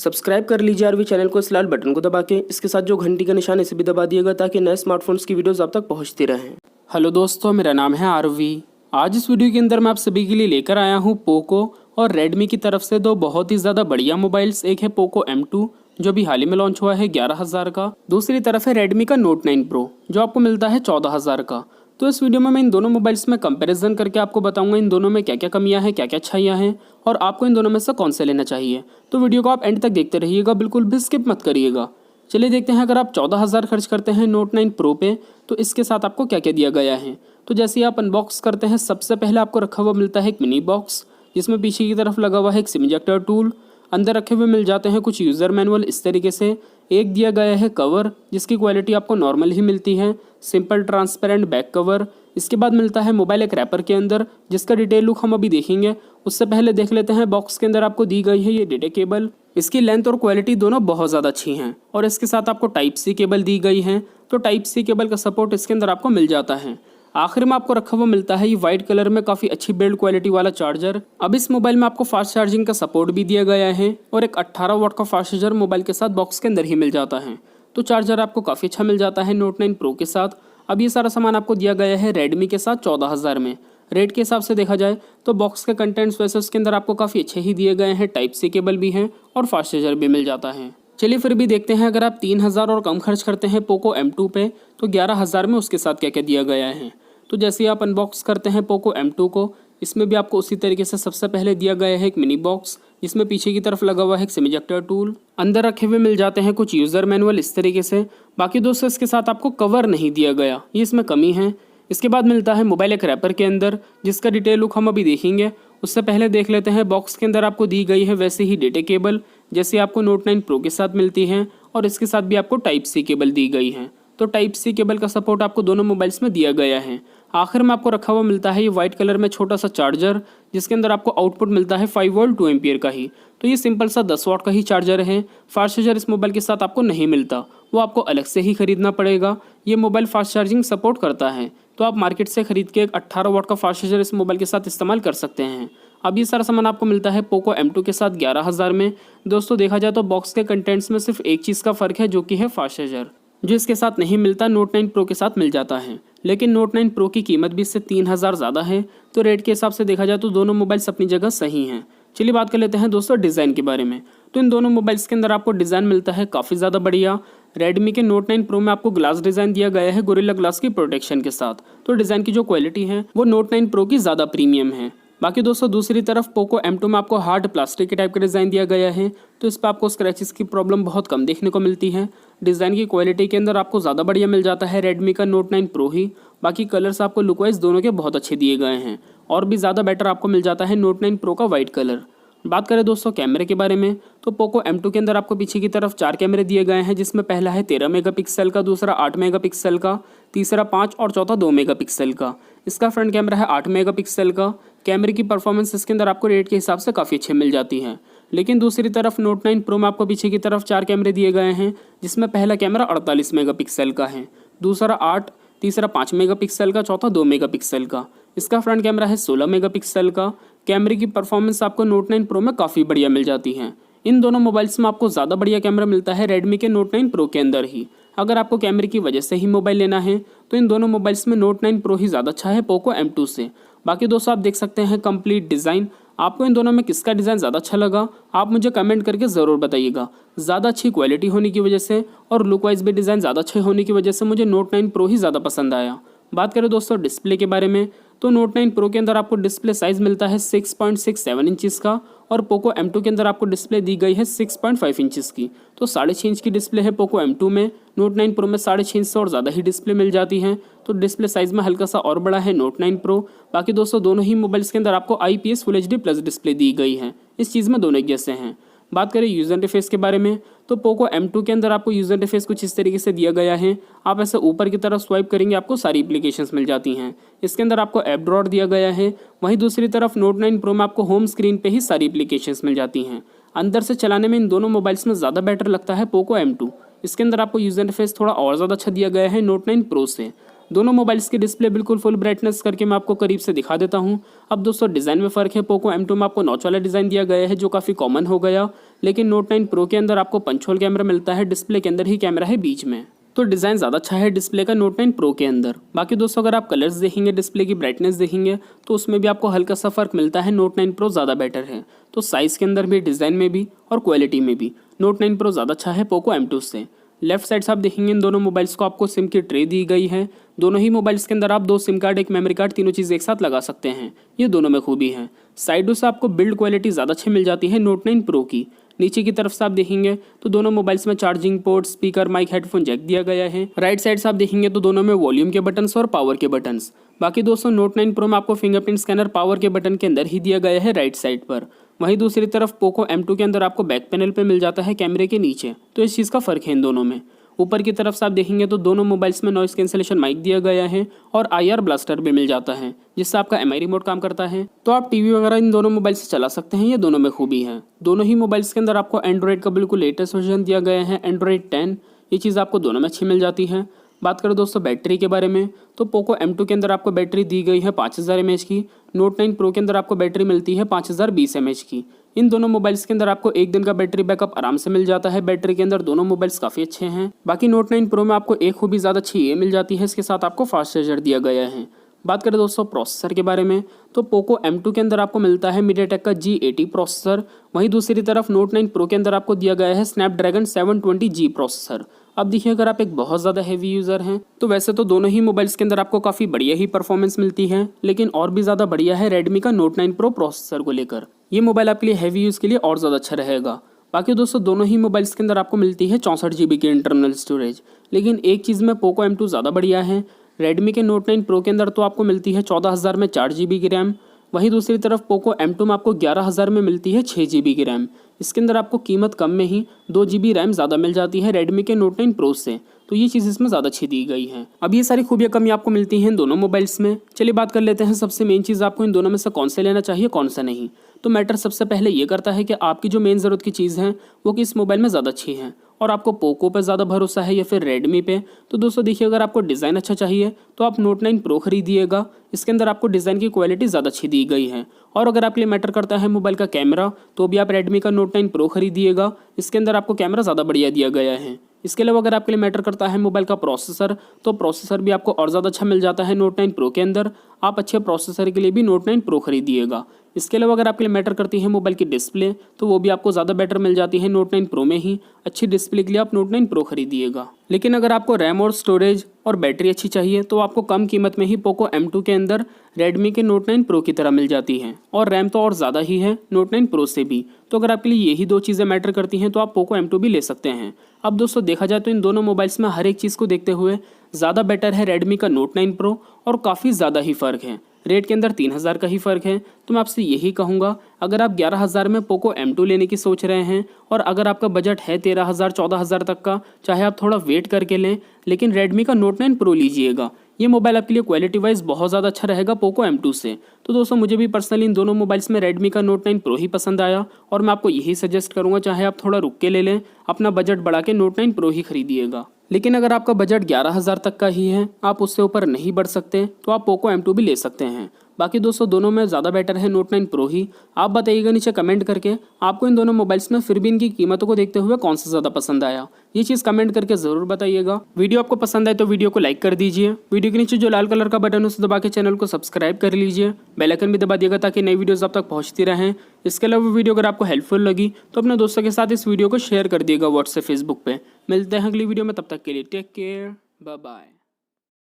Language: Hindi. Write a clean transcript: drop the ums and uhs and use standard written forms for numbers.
सब्सक्राइब कर लीजिए आरवी चैनल को इस लाल बटन को दबा के, इसके साथ जो घंटी का निशान इसे भी दबा दिएगा ताकि नए स्मार्टफोन्स की वीडियोस आप तक पहुंचती रहें। हेलो दोस्तों, मेरा नाम है आरवी। आज इस वीडियो के अंदर मैं आप सभी के लिए लेकर आया हूं पोको और रेडमी की तरफ से दो बहुत ही ज़्यादा बढ़िया मोबाइल्स। एक है पोको M2 जो भी हाल ही में लॉन्च हुआ है 11,000 का, दूसरी तरफ है रेडमी का Note 9 Pro जो आपको मिलता है 14,000 का। तो इस वीडियो में मैं इन दोनों मोबाइल्स में कंपैरिजन करके आपको बताऊंगा इन दोनों में क्या क्या कमियां हैं, क्या क्या अच्छाइयां हैं और आपको इन दोनों में से कौन से लेना चाहिए। तो वीडियो को आप एंड तक देखते रहिएगा, बिल्कुल भी स्किप मत करिएगा। चलिए देखते हैं, अगर आप 14,000 खर्च करते हैं Note 9 Pro पे तो इसके साथ आपको क्या क्या दिया गया है। तो जैसे ही आप अनबॉक्स करते हैं, सबसे पहले आपको रखा हुआ मिलता है एक मिनी बॉक्स जिसमें पीछे की तरफ लगा हुआ है एक सिम इजेक्टर टूल। अंदर रखे हुए मिल जाते हैं कुछ यूज़र मैनुअल इस तरीके से। एक दिया गया है कवर जिसकी क्वालिटी आपको नॉर्मल ही मिलती है, सिंपल ट्रांसपेरेंट बैक कवर। इसके बाद मिलता है मोबाइल एक रैपर के अंदर जिसका डिटेल लुक हम अभी देखेंगे। उससे पहले देख लेते हैं बॉक्स के अंदर आपको दी गई है ये डेटा केबल। इसकी लेंथ और क्वालिटी दोनों बहुत ज़्यादा अच्छी हैं और इसके साथ आपको टाइप सी केबल दी गई है। तो टाइप सी केबल का सपोर्ट इसके अंदर आपको मिल जाता है। आखिर में आपको रखा हुआ मिलता है ये वाइट कलर में काफ़ी अच्छी बिल्ड क्वालिटी वाला चार्जर। अब इस मोबाइल में आपको फास्ट चार्जिंग का सपोर्ट भी दिया गया है और एक 18 वाट का फास्ट चार्जर मोबाइल के साथ बॉक्स के अंदर ही मिल जाता है। तो चार्जर आपको काफ़ी अच्छा मिल जाता है Note 9 Pro के साथ। अब ये सारा सामान आपको दिया गया है रेडमी के साथ 14,000 में। रेट के हिसाब से देखा जाए तो बॉक्स के कंटेंट्स वैसे उसके अंदर आपको काफ़ी अच्छे ही दिए गए हैं, टाइप सी केबल भी हैं और फास्ट चार्जर भी मिल जाता है। चलिए फिर भी देखते हैं, अगर आप 3,000 और कम खर्च करते हैं पोको M2 पे तो 11,000 में उसके साथ क्या क्या दिया गया है। तो जैसे ही आप अनबॉक्स करते हैं पोको M2 को, इसमें भी आपको उसी तरीके से सबसे पहले दिया गया है एक मिनी बॉक्स जिसमें पीछे की तरफ लगा हुआ है एक सिम इजेक्टर टूल। अंदर रखे हुए मिल जाते हैं कुछ यूज़र मैनुअल इस तरीके से। बाकी दोस्तों इसके साथ आपको कवर नहीं दिया गया, ये इसमें कमी है। इसके बाद मिलता है मोबाइल एक रैपर के अंदर जिसका डिटेल लुक हम अभी देखेंगे। उससे पहले देख लेते हैं बॉक्स के अंदर आपको दी गई है वैसे ही डेटा केबल जैसे आपको Note 9 Pro के साथ मिलती है और इसके साथ भी आपको टाइप सी केबल दी गई है। तो टाइप सी केबल का सपोर्ट आपको दोनों मोबाइल्स में दिया गया है। आखिर में आपको रखा हुआ मिलता है ये वाइट कलर में छोटा सा चार्जर जिसके अंदर आपको आउटपुट मिलता है 5 वोल्ट 2 एम्पियर का ही। तो ये सिंपल सा 10 वाट का ही चार्जर है। फास्ट चार्जर इस मोबाइल के साथ आपको नहीं मिलता, वो आपको अलग से ही खरीदना पड़ेगा। ये मोबाइल फास्ट चार्जिंग सपोर्ट करता है, तो आप मार्केट से खरीद के एक 18 वाट का फास्ट चार्जर इस मोबाइल के साथ इस्तेमाल कर सकते हैं। अब ये सारा सामान आपको मिलता है पोको M2 के साथ 11,000 में। दोस्तों देखा जाए तो बॉक्स के कंटेंट्स में सिर्फ एक चीज़ का फ़र्क है जो कि है फास्ट चार्जर, जो इसके साथ नहीं मिलता Note 9 Pro के साथ मिल जाता है। लेकिन Note 9 Pro की कीमत भी इससे 3,000 ज़्यादा है। तो रेट के हिसाब से देखा जाए तो दोनों मोबाइल्स अपनी जगह सही हैं। चलिए बात कर लेते हैं दोस्तों डिज़ाइन के बारे में। तो इन दोनों मोबाइल्स के अंदर आपको डिज़ाइन मिलता है काफ़ी ज़्यादा बढ़िया। रेडमी के Note 9 Pro में आपको ग्लास डिज़ाइन दिया गया है गोरिल्ला ग्लास की प्रोटेक्शन के साथ। तो डिज़ाइन की जो क्वालिटी है वो Note 9 Pro की ज़्यादा प्रीमियम है। बाकी दोस्तों दूसरी तरफ पोको M2 में आपको हार्ड प्लास्टिक के टाइप का डिज़ाइन दिया गया है, तो इस पर आपको स्क्रैचेस की प्रॉब्लम बहुत कम देखने को मिलती है। डिज़ाइन की क्वालिटी के अंदर आपको ज़्यादा बढ़िया मिल जाता है रेडमी का Note 9 Pro ही। बाकी कलर्स आपको लुक वाइज दोनों के बहुत अच्छे दिए गए हैं और भी ज़्यादा बेटर आपको मिल जाता है Note 9 Pro का वाइट कलर। बात करें दोस्तों कैमरे के बारे में तो पोको M2 के अंदर आपको पीछे की तरफ 4 कैमरे दिए गए हैं जिसमें पहला है 13 मेगापिक्सल का, दूसरा 8 मेगापिक्सल का, तीसरा 5 और चौथा 2 मेगापिक्सल का। इसका फ्रंट कैमरा है 8 मेगापिक्सल का। कैमरे की परफॉर्मेंस इसके अंदर आपको रेट के हिसाब से काफ़ी अच्छी मिल जाती है। लेकिन दूसरी तरफ Note 9 Pro में आपको पीछे की तरफ 4 कैमरे दिए गए हैं जिसमें पहला कैमरा 48 मेगापिक्सल का है, दूसरा 8, तीसरा 5 मेगापिक्सल का, चौथा 2 मेगापिक्सल का। इसका फ्रंट कैमरा है 16 मेगापिक्सल का। कैमरे की परफॉर्मेंस आपको Note 9 Pro में काफ़ी बढ़िया मिल जाती है। इन दोनों मोबाइल्स में आपको ज़्यादा बढ़िया कैमरा मिलता है रेडमी के Note 9 Pro के अंदर ही। अगर आपको कैमरे की वजह से ही मोबाइल लेना है तो इन दोनों मोबाइल्स में Note 9 Pro ही ज़्यादा अच्छा है पोको M2 से। बाकी दोस्तों आप देख सकते हैं कंप्लीट डिज़ाइन। आपको इन दोनों में किसका डिज़ाइन ज़्यादा अच्छा लगा आप मुझे कमेंट करके ज़रूर बताइएगा। ज़्यादा अच्छी क्वालिटी होने की वजह से और लुक वाइज भी डिज़ाइन ज़्यादा अच्छे होने की वजह से मुझे Note 9 Pro ही ज़्यादा पसंद आया। बात करें दोस्तों डिस्प्ले के बारे में तो Note 9 Pro के अंदर आपको डिस्प्ले साइज़ मिलता है 6.67 इंचज़ का और पोको M2 के अंदर आपको डिस्प्ले दी गई है 6.5 इंचज़ की। तो 6.5 इंच की डिस्प्ले है पोको M2 में। Note 9 Pro में 6.5 इंच से और ज़्यादा ही डिस्प्ले मिल जाती है, तो डिस्प्ले साइज़ में हल्का सा और बड़ा है Note 9 Pro। बाकी दोस्तों दोनों ही मोबाइल्स के अंदर आपको IPS Full HD plus display दी गई है, इस चीज़ में दोनों एक जैसे हैं। बात करें यूज़र इंटरफेस के बारे में तो पोको M2 के अंदर आपको यूज़र इंटरफेस कुछ इस तरीके से दिया गया है। आप ऐसे ऊपर की तरफ स्वाइप करेंगे आपको सारी एप्लीकेशंस मिल जाती हैं। इसके अंदर आपको ऐप ड्रॉअर दिया गया है। वहीं दूसरी तरफ Note 9 Pro में आपको होम स्क्रीन पे ही सारी एप्लीकेशंस मिल जाती हैं। अंदर से चलाने में इन दोनों मोबाइल्स में ज़्यादा बेटर लगता है पोको M2। इसके अंदर आपको यूज़र इंटरफेस थोड़ा और ज़्यादा अच्छा दिया गया है Note 9 Pro से। दोनों मोबाइल्स की डिस्प्ले बिल्कुल फुल ब्राइटनेस करके मैं आपको करीब से दिखा देता हूं। अब दोस्तों डिज़ाइन में फ़र्क है, पोको M2 में आपको नॉच वाला डिज़ाइन दिया गया है जो काफ़ी कॉमन हो गया, लेकिन नोट 9 प्रो के अंदर आपको पंच होल कैमरा मिलता है, डिस्प्ले के अंदर ही कैमरा है बीच में। तो डिज़ाइन ज़्यादा अच्छा है डिस्प्ले का नोट 9 प्रो के अंदर। बाकी दोस्तों अगर आप कलर्स देखेंगे, डिस्प्ले की ब्राइटनेस देखेंगे तो उसमें भी आपको हल्का सा फर्क मिलता है, नोट 9 प्रो ज़्यादा बेटर है। तो साइज़ के अंदर भी, डिज़ाइन में भी और क्वालिटी में भी नोट 9 प्रो ज़्यादा अच्छा है पोको M2 से। लेफ्ट साइड से आप देखेंगे इन दोनों मोबाइल्स को आपको सिम की ट्रे दी गई है। दोनों ही मोबाइल्स के अंदर आप 2 सिम कार्ड, 1 मेमोरी कार्ड, तीनों चीज़ एक साथ लगा सकते हैं। ये दोनों में खूबी है। साइडों से आपको बिल्ड क्वालिटी ज़्यादा अच्छी मिल जाती है नोट 9 प्रो की। नीचे की तरफ से आप देखेंगे तो दोनों मोबाइल्स में charging port, speaker, mike, headphone jack दिया गया है। राइट साइड से आप देखेंगे तो दोनों में वॉल्यूम के बटन्स और पावर के बटन्स। बाकी दोस्तों नोट 9 प्रो में आपको फिंगरप्रिंट स्कैनर पावर के बटन के अंदर ही दिया गया है राइट साइड पर। वहीं दूसरी तरफ पोको M2 के अंदर आपको बैक पैनल पे मिल जाता है कैमरे के नीचे। तो इस चीज़ का फ़र्क है इन दोनों में। ऊपर की तरफ से आप देखेंगे तो दोनों मोबाइल्स में नॉइस कैंसलेशन माइक दिया गया है और IR ब्लास्टर भी मिल जाता है, जिससे आपका MI रिमोट काम करता है। तो आप टीवी वगैरह इन दोनों मोबाइल से चला सकते हैं, ये दोनों में खूबी है। दोनों ही मोबाइल्स के अंदर आपको एंड्रॉइड का बिल्कुल लेटेस्ट वर्जन दिया गया है, एंड्रॉइड 10। ये चीज़ आपको दोनों में अच्छी मिल जाती है। बात करें दोस्तों बैटरी के बारे में तो पोको M2 के अंदर आपको बैटरी दी गई है 5000 mAh की। नोट 9 प्रो के अंदर आपको बैटरी मिलती है 5020 mAh की। इन दोनों मोबाइल्स के अंदर आपको 1 दिन का बैटरी बैकअप आराम से मिल जाता है। बैटरी के अंदर दोनों मोबाइल्स काफ़ी अच्छे हैं। बाकी नोट 9 प्रो में आपको एक खूबी ज़्यादा अच्छी ये मिल जाती है, इसके साथ आपको फास्ट चार्जर दिया गया है। बात करें दोस्तों प्रोसेसर के बारे में तो पोको M2 के अंदर आपको मिलता है मीडियाटेक का G80 प्रोसेसर। वहीं दूसरी तरफ नोट 9 प्रो के अंदर आपको दिया गया है स्नैपड्रैगन 720G प्रोसेसर। अब देखिए अगर आप एक बहुत ज़्यादा हैवी यूज़र हैं तो वैसे तो दोनों ही मोबाइल्स के अंदर आपको काफ़ी बढ़िया ही परफॉर्मेंस मिलती है, लेकिन और भी ज़्यादा बढ़िया है रेडमी का नोट 9 प्रो प्रोसेसर को लेकर। ये मोबाइल आपके लिए हैवी यूज़ के लिए और ज़्यादा अच्छा रहेगा। बाकी दोस्तों दोनों ही मोबाइल्स के अंदर आपको मिलती है 64 GB की इंटरनल स्टोरेज, लेकिन एक चीज़ में पोको M2 ज़्यादा बढ़िया है। रेडमी के नोट 9 प्रो के अंदर तो आपको मिलती है 14000 में 4 GB की रैम। वहीं दूसरी तरफ पोको M2 में आपको 11000 में मिलती है 6 GB की रैम। इसके अंदर आपको कीमत कम में ही 2 GB रैम ज़्यादा मिल जाती है रेडमी के नोट 9 प्रो से। तो ये चीज़ इसमें ज़्यादा अच्छी दी गई है। अब ये सारी खूबियाँ कमी आपको मिलती हैं इन दोनों मोबाइल्स में। चलिए बात कर लेते हैं सबसे मेन चीज़, आपको इन दोनों में से कौन से लेना चाहिए कौन सा नहीं। तो मैटर सबसे पहले ये करता है कि आपकी जो मेन ज़रूरत की चीज़ है वो किस मोबाइल में ज़्यादा अच्छी है और आपको पोको पे ज़्यादा भरोसा है या फिर रेडमी पे। तो दोस्तों देखिए अगर आपको डिज़ाइन अच्छा चाहिए तो आप नोट 9 प्रो खरीदिएगा। इसके अंदर आपको डिज़ाइन की क्वालिटी ज़्यादा अच्छी दी गई है। और अगर आपके लिए मैटर करता है मोबाइल का कैमरा तो भी आप रेडमी का नोट 9 प्रो खरीदिएगा। इसके अंदर आपको कैमरा ज़्यादा बढ़िया दिया गया है। इसके अलावा अगर आपके लिए मैटर करता है मोबाइल का प्रोसेसर तो प्रोसेसर भी आपको और ज़्यादा अच्छा मिल जाता है नोट 9 प्रो के अंदर। आप अच्छे प्रोसेसर के लिए भी नोट 9 प्रो खरीदिएगा। इसके अलावा अगर आपके लिए मैटर करती है मोबाइल की डिस्प्ले तो वो भी आपको ज़्यादा बेटर मिल जाती है नोट 9 प्रो में ही। अच्छी डिस्प्ले के लिए आप नोट 9 प्रो खरीदिएगा। लेकिन अगर आपको रैम और स्टोरेज और बैटरी अच्छी चाहिए तो आपको कम कीमत में ही पोको M2 के अंदर रेडमी के नोट 9 प्रो की तरह मिल जाती है। और रैम तो और ज़्यादा ही है नोट 9 प्रो से भी। तो अगर आपके लिए यही 2 चीज़ें मैटर करती हैं तो आप पोको M2 भी ले सकते हैं। अब दोस्तों देखा जाए तो इन दोनों मोबाइल्स में हर एक चीज़ को देखते हुए ज़्यादा बेटर है रेडमी का नोट 9 प्रो और काफ़ी ज़्यादा ही फ़र्क है। रेट के अंदर 3000 का ही फ़र्क है। तो मैं आपसे यही कहूँगा अगर आप 11000 में पोको M2 लेने की सोच रहे हैं और अगर आपका बजट है 13000 14000 तक का, चाहे आप थोड़ा वेट करके लें, लेकिन रेडमी का नोट 9 प्रो लीजिएगा। ये मोबाइल आपके लिए क्वालिटी वाइज बहुत ज़्यादा अच्छा रहेगा पोको M2 से। तो दोस्तों मुझे भी पर्सनली इन दोनों मोबाइल्स में रेडमी का नोट 9 प्रो ही पसंद आया और मैं आपको यही सजेस्ट करूँगा, चाहे आप थोड़ा रुक के ले लें, अपना बजट बढ़ा के नोट 9 प्रो ही खरीदिएगा। लेकिन अगर आपका बजट 11000 तक का ही है, आप उससे ऊपर नहीं बढ़ सकते, तो आप पोको M2 भी ले सकते हैं। बाकी दोस्तों दोनों में ज़्यादा बेटर है नोट 9 प्रो ही। आप बताइएगा नीचे कमेंट करके आपको इन दोनों मोबाइल्स में फिर भी इनकी कीमतों को देखते हुए कौन सा ज़्यादा पसंद आया। ये चीज़ कमेंट करके ज़रूर बताइएगा। वीडियो आपको पसंद आए तो वीडियो को लाइक कर दीजिए। वीडियो के नीचे जो लाल कलर का बटन है उसे दबा के चैनल को सब्सक्राइब कर लीजिए। बेल आइकन भी दबा दिएगा ताकि नई वीडियोज़ आप तक पहुँचती रहें। इसके अलावा वीडियो अगर आपको हेल्पफुल लगी तो अपने दोस्तों के साथ इस वीडियो को शेयर कर दिएगा व्हाट्सएप फेसबुक पे। मिलते हैं अगली वीडियो में, तब तक के लिए टेक केयर, बाय बाय।